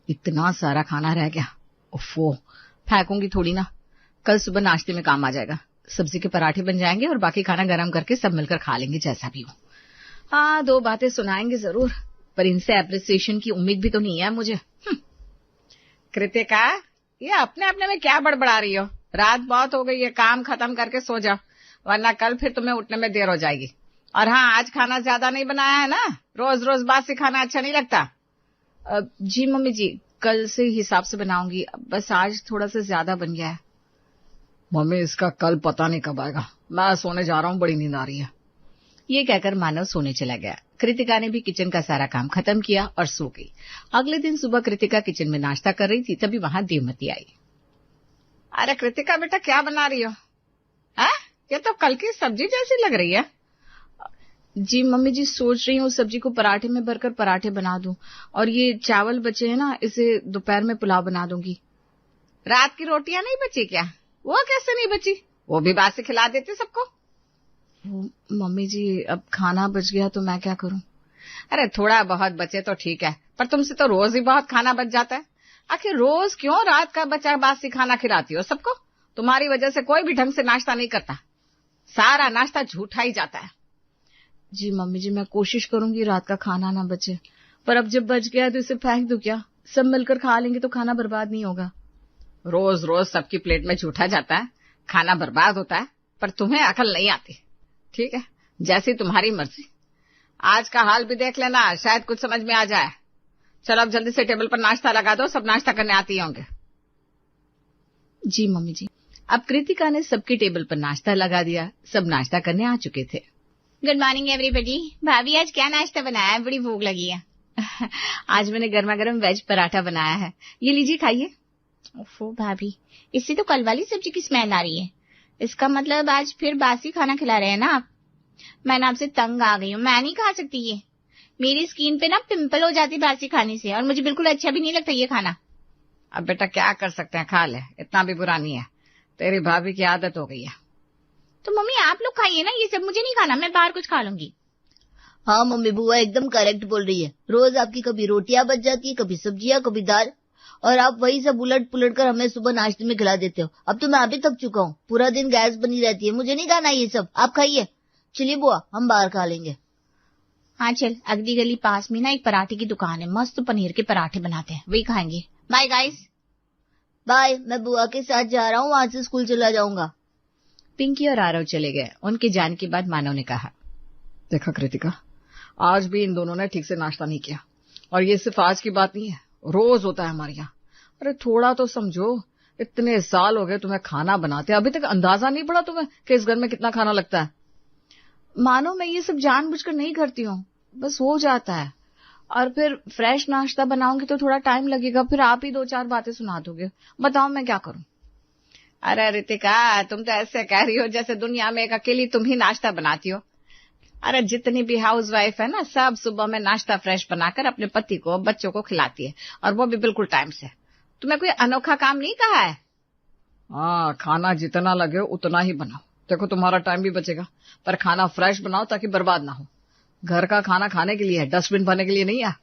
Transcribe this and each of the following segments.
इतना सारा खाना रह गया। उफ़ो, फेंकूंगी थोड़ी ना, कल सुबह नाश्ते में काम आ जाएगा। सब्जी के पराठे बन जाएंगे और बाकी खाना गरम करके सब मिलकर खा लेंगे, जैसा भी हो। हाँ, 2 बातें सुनाएंगे जरूर, पर इनसे एप्रिसिएशन की उम्मीद भी तो नहीं है मुझे। कृतिका, ये अपने अपने में क्या बड़बड़ा रही हो? रात बहुत हो गई है, काम खत्म करके सो जाओ, वरना कल फिर तुम्हें उठने में देर हो जाएगी। और हाँ, आज खाना ज्यादा नहीं बनाया है ना? रोज रोज बासी खाना अच्छा नहीं लगता। जी मम्मी जी, कल से हिसाब से बनाऊंगी, बस आज थोड़ा सा ज्यादा बन गया है। मम्मी, इसका कल पता नहीं कब आएगा, मैं सोने जा रहा हूँ, बड़ी नींद आ रही है। ये कहकर मानव सोने चला गया। कृतिका ने भी किचन का सारा काम खत्म किया और सो गई। अगले दिन सुबह कृतिका किचन में नाश्ता कर रही थी, तभी वहां देवमती आई। अरे कृतिका बेटा, क्या बना रही हो? ये तो कल की सब्जी जैसी लग रही है। जी मम्मी जी, सोच रही हूँ सब्जी को पराठे में भरकर पराठे बना दूं, और ये चावल बचे हैं ना, इसे दोपहर में पुलाव बना दूंगी। रात की रोटियां नहीं बची क्या? वो कैसे नहीं बची? वो भी बासी खिला देती सबको। मम्मी जी, अब खाना बच गया तो मैं क्या करूं? अरे थोड़ा बहुत बचे तो ठीक है, पर तुमसे तो रोज ही बहुत खाना बच जाता है। आखिर रोज क्यों रात का बचा बासी खाना खिलाती हो सबको? तुम्हारी वजह से कोई भी ढंग से नाश्ता नहीं करता, सारा नाश्ता झूठा ही जाता है। जी मम्मी जी, मैं कोशिश करूंगी रात का खाना ना बचे, पर अब जब बच गया तो इसे फेंक दूं क्या? सब मिलकर खा लेंगे तो खाना बर्बाद नहीं होगा। रोज रोज सबकी प्लेट में झूठा जाता है, खाना बर्बाद होता है, पर तुम्हें अकल नहीं आती। ठीक है, जैसी तुम्हारी मर्जी। आज का हाल भी देख लेना, शायद कुछ समझ में आ जाए। चलो अब जल्दी से टेबल पर नाश्ता लगा दो, सब नाश्ता करने आती होंगे। जी मम्मी जी। अब कृतिका ने सबकी टेबल पर नाश्ता लगा दिया, सब नाश्ता करने आ चुके थे। Good morning everybody. भाभी, आज क्या नाश्ता बनाया है? बड़ी भूख लगी है। आज मैंने गर्मा गर्म वेज पराठा बनाया है, ये लीजिए खाइए। ओफो भाभी, इससे तो कल वाली सब्जी की स्मेल आ रही है। इसका मतलब आज फिर बासी खाना खिला रहे हैं ना आप? मैं ना आपसे तंग आ गई हूँ, मैं नहीं खा सकती ये। मेरी स्किन पे ना पिंपल हो जाती बासी खाने से, और मुझे बिल्कुल अच्छा भी नहीं लगता ये खाना। अब बेटा क्या कर सकते हैं, खा ले, इतना भी बुरा नहीं है, तेरी भाभी की आदत हो गई है। तो मम्मी आप लोग खाइए ना, ये सब मुझे नहीं खाना, मैं बाहर कुछ खा लूंगी। हाँ मम्मी, बुआ एकदम करेक्ट बोल रही है। रोज आपकी कभी रोटियां बच जाती है, कभी सब्जियां, कभी दाल, और आप वही सब उलट पुलट कर हमें सुबह नाश्ते में खिला देते हो। अब तो मैं अभी थक चुका हूँ, पूरा दिन गैस बनी रहती है, मुझे नहीं खाना ये सब, आप खाइए। चलिए बुआ, हम बाहर खा लेंगे। हाँ चल, अगली गली पास में ना एक पराठे की दुकान है, मस्त पनीर के पराठे बनाते हैं, वही खाएंगे। Bye guys. बाय, मैं बुआ के साथ जा रहा हूँ, वहां से स्कूल चला जाऊंगा। पिंकी और आरव चले गए। उनके जाने के बाद मानव ने कहा, देखा कृतिका, आज भी इन दोनों ने ठीक से नाश्ता नहीं किया, और ये सिर्फ आज की बात नहीं है, रोज होता है हमारे यहाँ। अरे थोड़ा तो समझो, इतने साल हो गए तुम्हें खाना बनाते, अभी तक अंदाजा नहीं पड़ा तुम्हें कि इस घर में कितना खाना लगता है। मानो मैं ये सब जानबूझकर नहीं करती हूँ, बस हो जाता है, और फिर फ्रेश नाश्ता बनाऊंगी तो थोड़ा टाइम लगेगा, फिर आप ही 2-4 बातें सुना दोगे, बताओ मैं क्या करूं। अरे रितिका, तुम तो ऐसे कह रही हो जैसे दुनिया में एक अकेली तुम ही नाश्ता बनाती हो। अरे जितनी भी हाउसवाइफ है ना, सब सुबह में नाश्ता फ्रेश बनाकर अपने पति को, बच्चों को खिलाती है, और वो भी बिल्कुल टाइम से। तुम्हें कोई अनोखा काम नहीं कहा है? हाँ, खाना जितना लगे उतना ही बनाओ, देखो तुम्हारा टाइम भी बचेगा, पर खाना फ्रेश बनाओ ताकि बर्बाद ना हो। घर का खाना खाने के लिए है, डस्टबिन भरने के लिए नहीं है।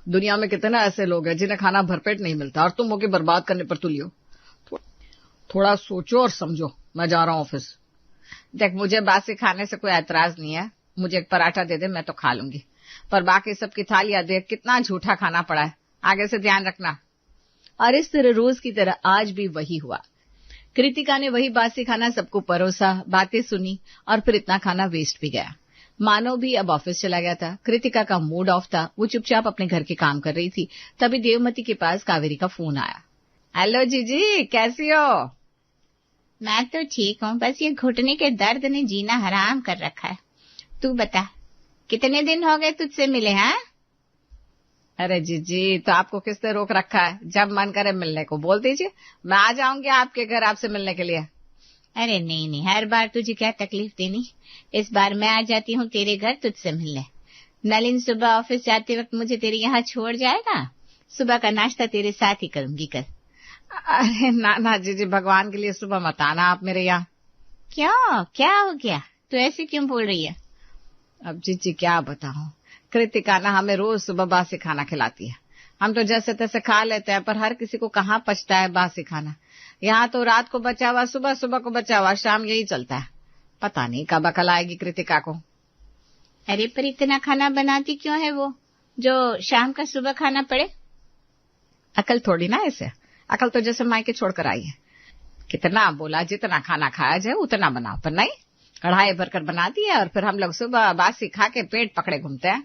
दुनिया में कितने ऐसे लोग हैं जिन्हें खाना भरपेट नहीं मिलता, और तुम होके बर्बाद करने पर तुली हो। थोड़ा सोचो और समझो, मैं जा रहा हूँ ऑफिस। देख, मुझे बासी खाने से कोई ऐतराज नहीं है, मुझे एक पराठा दे दे, मैं तो खा लूंगी, पर बाकी सबकी थालियां देख कितना झूठा खाना पड़ा है, आगे से ध्यान रखना। और इस तरह रोज की तरह आज भी वही हुआ। कृतिका ने वही बासी खाना सबको परोसा, बातें सुनी, और फिर इतना खाना वेस्ट भी गया। मानव भी अब ऑफिस चला गया था। कृतिका का मूड ऑफ था, वो चुपचाप अपने घर के काम कर रही थी। तभी देवमती के पास कावेरी का फोन आया। हेलो जीजी, कैसी हो? मैं तो ठीक हूँ, बस ये घुटने के दर्द ने जीना हराम कर रखा है। तू बता, कितने दिन हो गए तुझसे मिले? हैं? अरे जीजी, तो आपको किसने रोक रखा है? जब मन करे मिलने को बोल दीजिए, मैं आ जाऊंगी आपके घर आपसे मिलने के लिए। अरे नहीं नहीं, हर बार तुझे क्या तकलीफ देनी, इस बार मैं आ जाती हूँ तेरे घर तुझसे मिलने। नलिन सुबह ऑफिस जाते वक्त मुझे तेरे यहाँ छोड़ जाएगा, सुबह का नाश्ता तेरे साथ ही करूंगी कल। अरे ना जीजी, भगवान के लिए सुबह मत आना आप मेरे यहाँ। क्यों, क्या हो गया? तू ऐसे क्यों बोल रही है? अब जीजी क्या बताऊं, कृतिका ना हमें रोज सुबह बासी खाना खिलाती है, हम तो जैसे तैसे खा लेते हैं, पर हर किसी को कहाँ पचता है बासी खाना। यहाँ तो रात को बचा हुआ, सुबह सुबह को बचा हुआ, शाम यही चलता है। पता नहीं कब अकल आएगी कृतिका को। अरे पर इतना खाना बनाती क्यों है वो, जो शाम का सुबह खाना पड़े? अकल थोड़ी ना ऐसे, अकल तो जैसे मायके छोड़कर आई है। कितना बोला जितना खाना खाया जाए उतना बनाओ, पर नहीं, कढ़ाई भरकर बना दिया और फिर हम लोग सुबह बासी खा के पेट पकड़े घूमते हैं।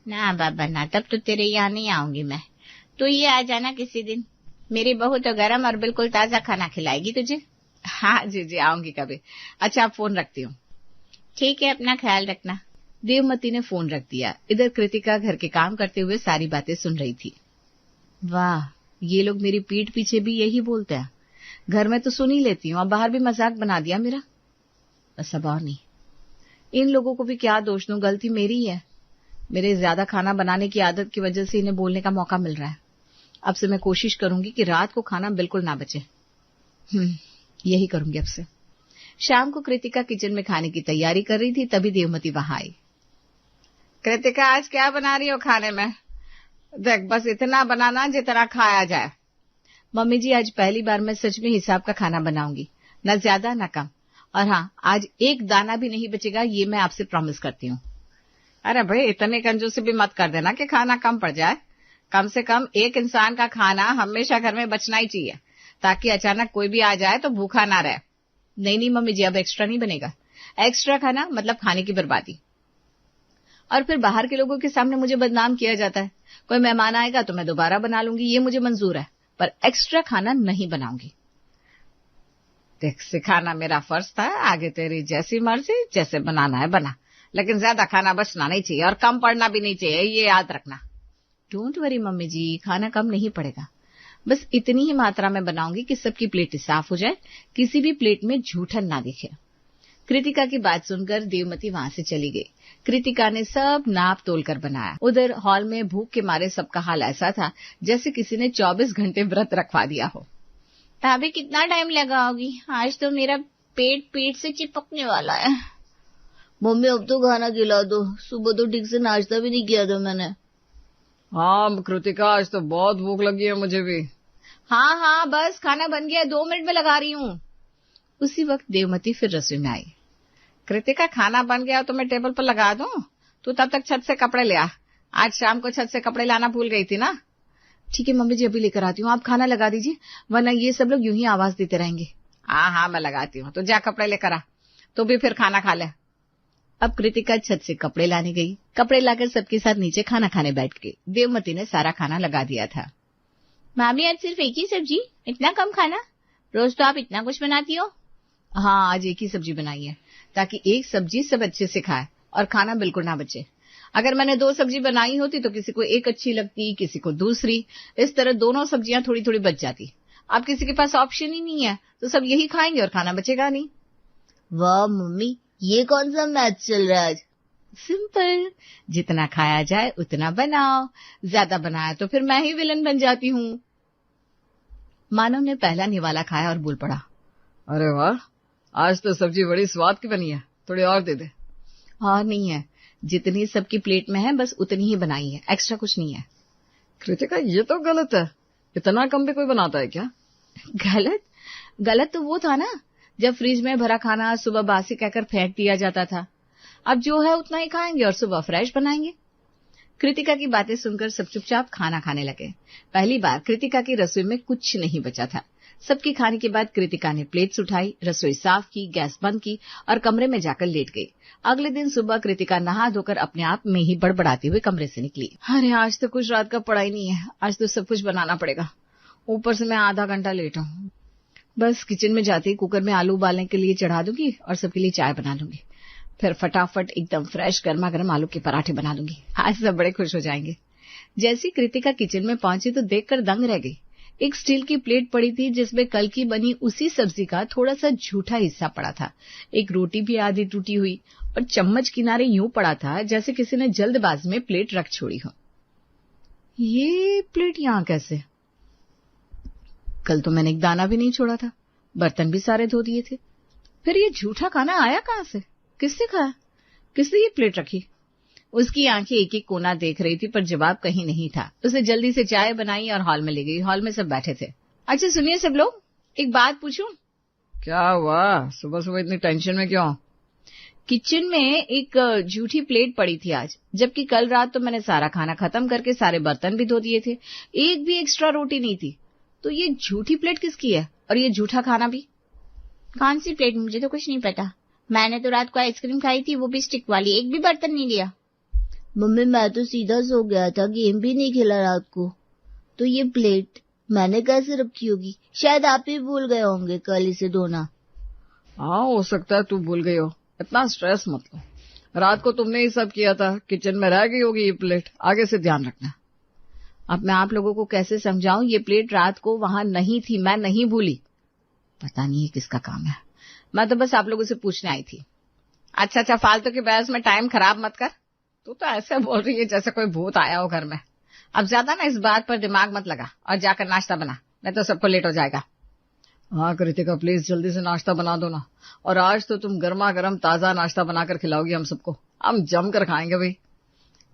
ना बाबा ना, तब तो तेरे यहाँ नहीं आऊंगी मैं। तू ये आ जाना किसी दिन, मेरी बहू तो गरम और बिल्कुल ताजा खाना खिलाएगी तुझे। हाँ जी जी, आऊंगी कभी। अच्छा, आप फोन रखती हूँ। ठीक है, अपना ख्याल रखना। देवमती ने फोन रख दिया। इधर कृतिका घर के काम करते हुए सारी बातें सुन रही थी। वाह, ये लोग मेरी पीठ पीछे भी यही बोलते हैं। घर में तो सुन ही लेती हूँ, अब बाहर भी मजाक बना दिया मेरा। बस अब और नहीं, इन लोगों को भी क्या दोष दूं, गलती मेरी है। मेरे ज्यादा खाना बनाने की आदत की वजह से इन्हें बोलने का मौका मिल रहा है। अब से मैं कोशिश करूंगी कि रात को खाना बिल्कुल ना बचे। यही करूंगी अब से। शाम को कृतिका किचन में खाने की तैयारी कर रही थी, तभी देवमती वहां आई। कृतिका, आज क्या बना रही हो खाने में? देख, बस इतना बनाना जितना खाया जाए। मम्मी जी, आज पहली बार मैं सच में हिसाब का खाना बनाऊंगी, न ज्यादा न कम। और हाँ, आज एक दाना भी नहीं बचेगा, ये मैं आपसे प्रॉमिस करती हूँ। अरे भाई, इतने कंजूसी भी मत कर देना कि खाना कम पड़ जाए। कम से कम एक इंसान का खाना हमेशा घर में बचना ही चाहिए, ताकि अचानक कोई भी आ जाए तो भूखा ना रहे। नहीं मम्मी जी, अब एक्स्ट्रा नहीं बनेगा। एक्स्ट्रा खाना मतलब खाने की बर्बादी। और फिर बाहर के लोगों के सामने मुझे बदनाम किया जाता है। कोई मेहमान आएगा तो मैं दोबारा बना लूंगी, ये मुझे मंजूर है, पर एक्स्ट्रा खाना नहीं बनाऊंगी। देख, सिखाना मेरा फर्ज था, आगे तेरी जैसी मर्जी, जैसे बनाना है बना, लेकिन ज्यादा खाना बचना नहीं चाहिए और कम पड़ना भी नहीं चाहिए, ये याद रखना। डोंट वरी मम्मी जी, खाना कम नहीं पड़ेगा। बस इतनी ही मात्रा में बनाऊंगी कि सबकी प्लेट साफ हो जाए, किसी भी प्लेट में जूठन ना दिखे। कृतिका की बात सुनकर देवमती वहां से चली गई। कृतिका ने सब नाप तोल कर बनाया। उधर हॉल में भूख के मारे सबका हाल ऐसा था जैसे किसी ने 24 घंटे व्रत रखवा दिया हो। भाभी, कितना टाइम लगाओगी? आज तो मेरा पेट से चिपकने वाला है। मम्मी, अब तो खाना खिला दो, सुबह तो ठीक से नाश्ता भी नहीं किया था मैंने। हाँ कृतिका, आज तो बहुत भूख लगी है मुझे भी। हाँ, बस खाना बन गया, 2 मिनट में लगा रही हूँ। उसी वक्त देवमती फिर रसोई में आई। कृतिका, खाना बन गया तो मैं टेबल पर लगा दूं, तू तब तक छत से कपड़े ले आ। आज शाम को छत से कपड़े लाना भूल गई थी ना। ठीक है मम्मी जी, अभी लेकर आती हूँ, आप खाना लगा दीजिए, वरना ये सब लोग यूं ही आवाज देते रहेंगे। हाँ, मैं लगाती हूँ, तो जा कपड़े लेकर आ, तो भी फिर खाना खा ले। अब कृतिका छत से कपड़े लाने गई। कपड़े लाकर सबके साथ नीचे खाना खाने बैठ गई। देवमती ने सारा खाना लगा दिया था। मामी, आज सिर्फ एक ही सब्जी, इतना कम खाना? रोज तो आप इतना कुछ बनाती हो। हाँ, आज एक ही सब्जी बनाई है, ताकि एक सब्जी सब अच्छे से खाए और खाना बिल्कुल ना बचे। अगर मैंने 2 सब्जी बनाई होती तो किसी को एक अच्छी लगती, किसी को दूसरी, इस तरह दोनों सब्जियां थोड़ी थोड़ी बच जाती। अब किसी के पास ऑप्शन ही नहीं है, तो सब यही खाएंगे और खाना बचेगा नहीं। वाह मम्मी, ये कौन सा मैच चल रहा है आज? सिंपल, जितना खाया जाए उतना बनाओ, ज्यादा बनाया तो फिर मैं ही विलन बन जाती हूँ। मानव ने पहला निवाला खाया और बोल पड़ा, अरे वाह, आज तो सब्जी बड़ी स्वाद की बनी है, थोड़ी और दे दे। और नहीं है, जितनी सबकी प्लेट में है बस उतनी ही बनाई है, एक्स्ट्रा कुछ नहीं है। कृतिका, ये तो गलत है, इतना कम भी कोई बनाता है क्या? गलत तो वो था ना, जब फ्रिज में भरा खाना सुबह बासी कहकर फेंक दिया जाता था। अब जो है उतना ही खाएंगे और सुबह फ्रेश बनाएंगे। कृतिका की बातें सुनकर सब चुपचाप खाना खाने लगे। पहली बार कृतिका की रसोई में कुछ नहीं बचा था। सबके खाने के बाद कृतिका ने प्लेट्स उठाई, रसोई साफ की, गैस बंद की और कमरे में जाकर लेट गई। अगले दिन सुबह कृतिका नहा धोकर अपने आप में ही बड़बड़ाती हुए कमरे से निकली। अरे, आज तो कुछ रात का पड़ा ही नहीं है, आज तो सब कुछ बनाना पड़ेगा, ऊपर से मैं आधा घंटा लेट हूँ। बस किचन में जाते ही कुकर में आलू उबालने के लिए चढ़ा दूंगी और सबके लिए चाय बना लूंगी, फिर फटाफट एकदम फ्रेश गर्मा गर्म आलू के पराठे बना दूंगी। आज सब बड़े खुश हो जाएंगे। जैसी कृतिका किचन में पहुंची तो देखकर दंग रह गई। एक स्टील की प्लेट पड़ी थी जिसमें कल की बनी उसी सब्जी का थोड़ा सा झूठा हिस्सा पड़ा था। एक रोटी भी आधी टूटी हुई और चम्मच किनारे यूं पड़ा था जैसे किसी ने जल्दबाजी में प्लेट रख छोड़ी हो। ये प्लेट यहां कैसे? कल तो मैंने एक दाना भी नहीं छोड़ा था, बर्तन भी सारे धो दिए थे। फिर ये झूठा खाना आया कहां से? किससे खाया? किसने ये प्लेट रखी? उसकी आंखें एक एक कोना देख रही थी पर जवाब कहीं नहीं था। उसने जल्दी से चाय बनाई और हॉल में ले गई। हॉल में सब बैठे थे। अच्छा सुनिए सब लोग, एक बात पूछूं? क्या हुआ, सुबह सुबह इतनी टेंशन में क्यों? किचन में एक झूठी प्लेट पड़ी थी आज, जबकि कल रात तो मैंने सारा खाना खत्म करके सारे बर्तन भी धो दिए थे। एक भी एक्स्ट्रा रोटी नहीं थी। तो ये झूठी प्लेट किसकी है और ये झूठा खाना भी? कौन सी प्लेट? मुझे तो कुछ नहीं पता। मैंने तो रात को आइसक्रीम खाई थी, वो भी स्टिक वाली, एक भी बर्तन नहीं लिया। मम्मी मैं तो सीधा सो गया था, गेम भी नहीं खेला रात को। तो ये प्लेट मैंने कैसे रखी होगी? शायद आप ही भूल गए होंगे कल इसे धोना। हाँ हो सकता है तू भूल गई हो, इतना स्ट्रेस मत लो। रात को तुमने ही सब किया था, किचन में रह गई होगी ये प्लेट, आगे से ध्यान रखना। अब मैं आप लोगों को कैसे समझाऊं, ये प्लेट रात को वहां नहीं थी, मैं नहीं भूली। पता नहीं है किसका काम है, मैं तो बस आप लोगों से पूछने आई थी। अच्छा फालतू की बहस में टाइम खराब मत कर। तू तो ऐसे बोल रही है जैसे कोई भूत आया हो घर में। अब ज्यादा ना इस बात पर दिमाग मत लगा और जाकर नाश्ता बना, नहीं तो सबको लेट हो जाएगा। हाँ कृतिका प्लीज जल्दी से नाश्ता बना दो ना, और आज तो तुम गर्मा गर्म ताजा नाश्ता बनाकर खिलाओगी हम सबको, हम जम कर खाएंगे भाई।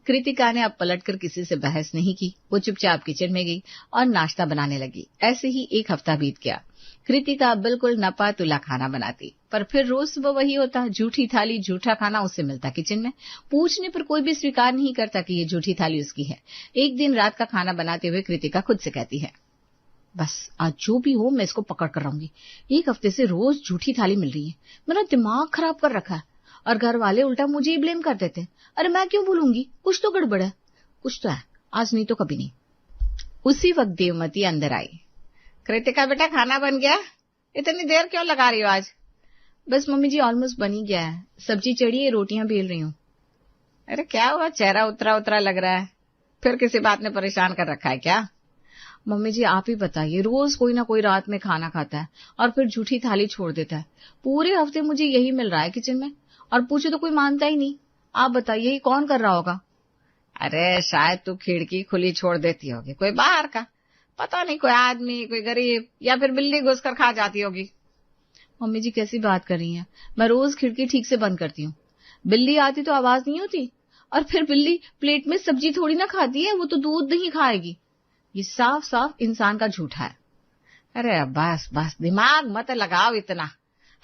कृतिका ने अब पलटकर किसी से बहस नहीं की। वो चुपचाप किचन में गई और नाश्ता बनाने लगी। ऐसे ही एक हफ्ता बीत गया। कृतिका बिल्कुल नपा तुला खाना बनाती, पर फिर रोज सुबह वही होता, झूठी थाली झूठा खाना उससे मिलता किचन में। पूछने पर कोई भी स्वीकार नहीं करता कि ये झूठी थाली उसकी है। एक दिन रात का खाना बनाते हुए कृतिका खुद से कहती है, बस आज जो भी हो मैं इसको पकड़ कर रहूंगी। एक हफ्ते से रोज झूठी थाली मिल रही है, मेरा दिमाग खराब कर रखा है, और घर वाले उल्टा मुझे ही ब्लेम कर देते हैं। अरे मैं क्यों भूलूंगी, कुछ तो गड़बड़ है, कुछ तो है, आज नहीं तो कभी नहीं। उसी वक्त देवमती अंदर आई। कृतिका बेटा खाना बन गया, इतनी देर क्यों लगा रही हो आज? बस मम्मी जी ऑलमोस्ट बन ही गया है, सब्जी चढ़ी है, रोटियां बेल रही हूँ। अरे क्या हुआ, चेहरा उतरा उतरा लग रहा है, फिर किसी बात ने परेशान कर रखा है क्या? मम्मी जी आप ही बताइए, रोज कोई ना कोई रात में खाना खाता है और फिर झूठी थाली छोड़ देता है। पूरे हफ्ते मुझे यही मिल रहा है किचन में, और पूछे तो कोई मानता ही नहीं। आप बताइए ये कौन कर रहा होगा? अरे शायद तू खिड़की खुली छोड़ देती होगी, कोई बाहर का, पता नहीं, कोई आदमी, कोई गरीब, या फिर बिल्ली घुसकर खा जाती होगी। मम्मी जी कैसी बात कर रही हैं, मैं रोज खिड़की ठीक से बंद करती हूँ। बिल्ली आती तो आवाज नहीं होती, और फिर बिल्ली प्लेट में सब्जी थोड़ी ना खाती है, वो तो दूध नहीं खाएगी। ये साफ साफ इंसान का झूठा है। अरे बस बस दिमाग मत लगाओ इतना,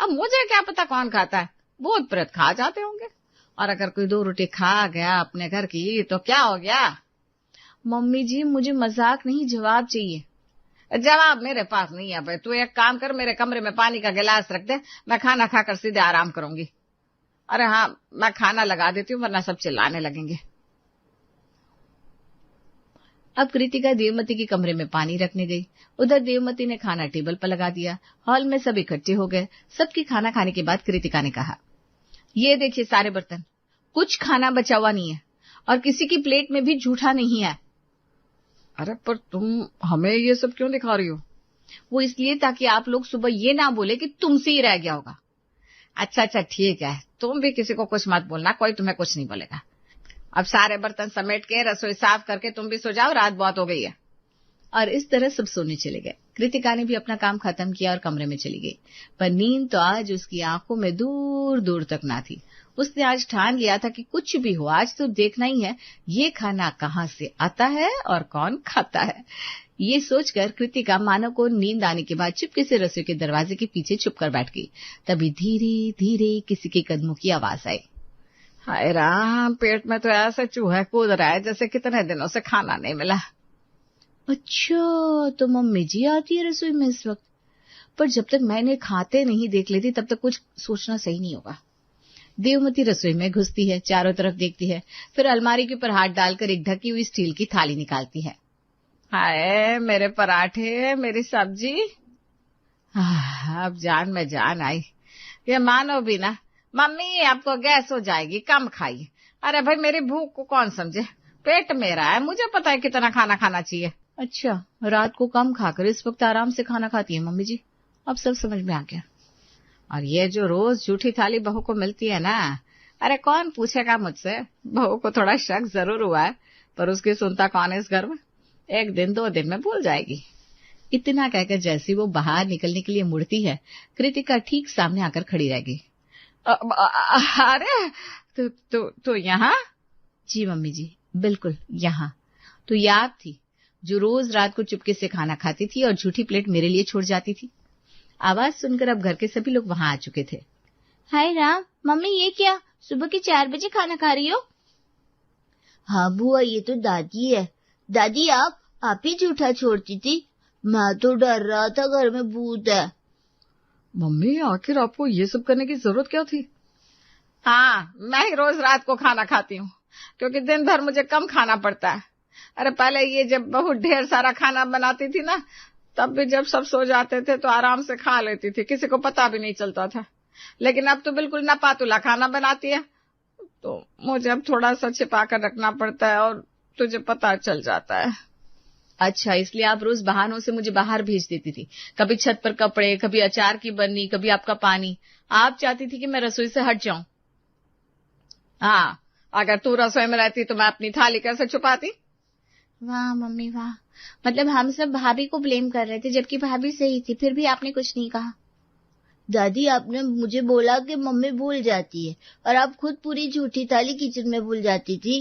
अब मुझे क्या पता कौन खाता है, भूत प्रेत खा जाते होंगे, और अगर कोई 2 रोटी खा गया अपने घर की तो क्या हो गया? मम्मी जी मुझे मजाक नहीं, जवाब चाहिए। जवाब मेरे पास नहीं है भाई, तू एक काम कर, मेरे कमरे में पानी का गिलास रख दे, मैं खाना खाकर सीधे आराम करूंगी। अरे हाँ मैं खाना लगा देती हूँ, वरना सब चिल्लाने लगेंगे। अब कृतिका देवमती के कमरे में पानी रखने गई। उधर देवमती ने खाना टेबल पर लगा दिया। हॉल में सब इकट्ठे हो गए। सबकी खाना खाने के बाद कृतिका ने कहा, ये देखिए सारे बर्तन, कुछ खाना बचा हुआ नहीं है, और किसी की प्लेट में भी झूठा नहीं है। अरे पर तुम हमें ये सब क्यों दिखा रही हो? वो इसलिए ताकि आप लोग सुबह ये ना बोले कि तुमसे ही रह गया होगा। अच्छा ठीक है, तुम भी किसी को कुछ मत बोलना, कोई तुम्हें कुछ नहीं बोलेगा। अब सारे बर्तन समेट के रसोई साफ करके तुम भी सो जाओ, रात बहुत हो गई है। और इस तरह सब सोने चले गए। कृतिका ने भी अपना काम खत्म किया और कमरे में चली गई, पर नींद तो आज उसकी आंखों में दूर दूर तक ना थी। उसने आज ठान लिया था कि कुछ भी हो आज तो देखना ही है ये खाना कहाँ से आता है और कौन खाता है। ये सोचकर कृतिका मानव को नींद आने के बाद चुपके से रसोई के दरवाजे के पीछे छुपकर बैठ गई। तभी धीरे धीरे किसी के कदमों की आवाज आई। हाय राम, पेट में तो ऐसा चूहा कूद रहा है जैसे कितने दिनों से खाना नहीं मिला। अच्छा तो मम्मी जी आती है रसोई में इस वक्त, पर जब तक मैं इन्हें खाते नहीं देख लेती तब तक कुछ सोचना सही नहीं होगा। देवमती रसोई में घुसती है, चारों तरफ देखती है, फिर अलमारी के ऊपर हाथ डालकर एक ढकी हुई स्टील की थाली निकालती है। हाय मेरे पराठे, मेरी सब्जी, अब जान में जान आई। ये मानो भी ना, मम्मी आपको गैस हो जाएगी, कम खाइए। अरे भाई मेरी भूख को कौन समझे, पेट मेरा है, मुझे पता है कितना खाना खाना चाहिए। अच्छा रात को कम खाकर इस वक्त आराम से खाना खाती है मम्मी जी, अब सब समझ में आ गया। और ये जो रोज झूठी थाली बहू को मिलती है ना, अरे कौन पूछेगा मुझसे। बहू को थोड़ा शक जरूर हुआ है, पर उसकी सुनता कौन है इस घर में, 1 दिन 2 दिन में भूल जाएगी। इतना कहकर जैसे वो बाहर निकलने के लिए मुड़ती है, कृतिका ठीक सामने आकर खड़ी रह गई। अरे तो यहाँ? जी मम्मी जी, बिल्कुल यहाँ। तो ये आप थी जो रोज रात को चुपके से खाना खाती थी और झूठी प्लेट मेरे लिए छोड़ जाती थी। आवाज सुनकर अब घर के सभी लोग वहां आ चुके थे। हाय राम, मम्मी ये क्या, सुबह के 4 बजे खाना खा रही हो? हाँ बुआ, ये तो दादी है। दादी आप ही झूठा छोड़ती थी। मैं तो डर रहा था घर में भूत है। मम्मी आखिर आपको ये सब करने की जरूरत क्या थी? हाँ, मैं ही रोज रात को खाना खाती हूँ क्योंकि दिन भर मुझे कम खाना पड़ता है। अरे पहले ये जब बहुत ढेर सारा खाना बनाती थी ना, तब भी जब सब सो जाते थे तो आराम से खा लेती थी, किसी को पता भी नहीं चलता था। लेकिन अब तो बिल्कुल नपातुला खाना बनाती है, तो मुझे अब थोड़ा सा छिपा कर रखना पड़ता है और तुझे पता चल जाता है। अच्छा, इसलिए आप रोज बहानों से मुझे बाहर भेज देती थी, कभी छत पर कपड़े, कभी अचार की बन्नी, कभी आपका पानी। आप चाहती थी कि मैं रसोई से हट जाऊं। हाँ, अगर तू रसोई में रहती तो मैं अपनी थाली कैसे छुपाती? वाह मम्मी वाह, मतलब हम सब भाभी को ब्लेम कर रहे थे जबकि भाभी सही थी, फिर भी आपने कुछ नहीं कहा। दादी, आपने मुझे बोला कि मम्मी भूल जाती है और आप खुद पूरी झूठी थाली किचन में भूल जाती थी।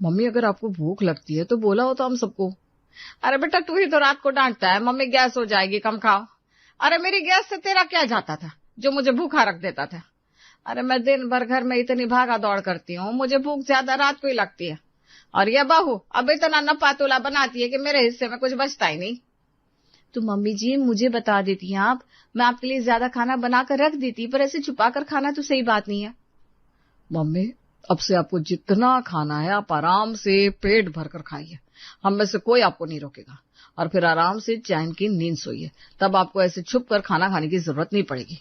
मम्मी अगर आपको भूख लगती है तो बोला होता हम सबको। अरे बेटा, तू ही तो रात को डांटता है, मम्मी गैस हो जाएगी, कम खाओ। अरे मेरी गैस से तेरा क्या जाता था जो मुझे भूखा रख देता था? अरे मैं दिन भर घर में इतनी भागा दौड़ करती हूँ, मुझे भूख ज्यादा रात को ही लगती है। और ये बहू अब इतना नपातुला बनाती है कि मेरे हिस्से में कुछ बचता ही नहीं। तो मम्मी जी मुझे बता देती हैं आप, मैं आपके लिए ज्यादा खाना बनाकर रख देती, पर ऐसे छुपा कर खाना तो सही बात नहीं है। मम्मी अब से आपको जितना खाना है आप आराम से पेट भर कर खाइए, हम में से कोई आपको नहीं रोकेगा। और फिर आराम से चैन की नींद सोइए, तब आपको ऐसे छुप कर खाना खाने की जरूरत नहीं पड़ेगी।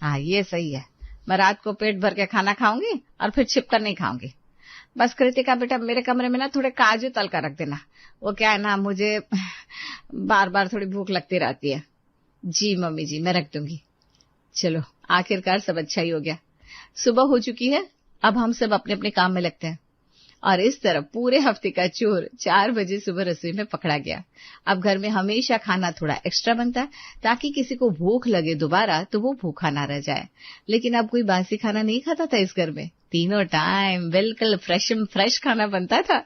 हाँ ये सही है, मैं रात को पेट भर के खाना खाऊंगी और फिर छिप कर नहीं खाऊंगी। बस कृतिका बेटा, मेरे कमरे में ना थोड़े काजू तल कर रख देना, वो क्या है ना, मुझे बार बार थोड़ी भूख लगती रहती है। जी मम्मी जी, मैं रख दूंगी। चलो आखिरकार सब अच्छा ही हो गया, सुबह हो चुकी है, अब हम सब अपने अपने काम में लगते हैं। और इस तरह पूरे हफ्ते का चोर 4 बजे सुबह रसोई में पकड़ा गया। अब घर में हमेशा खाना थोड़ा एक्स्ट्रा बनता है ताकि किसी को भूख लगे दोबारा तो वो भूखा ना रह जाए। लेकिन अब कोई बासी खाना नहीं खाता था इस घर में, तीनों टाइम बिल्कुल फ्रेश खाना बनता था।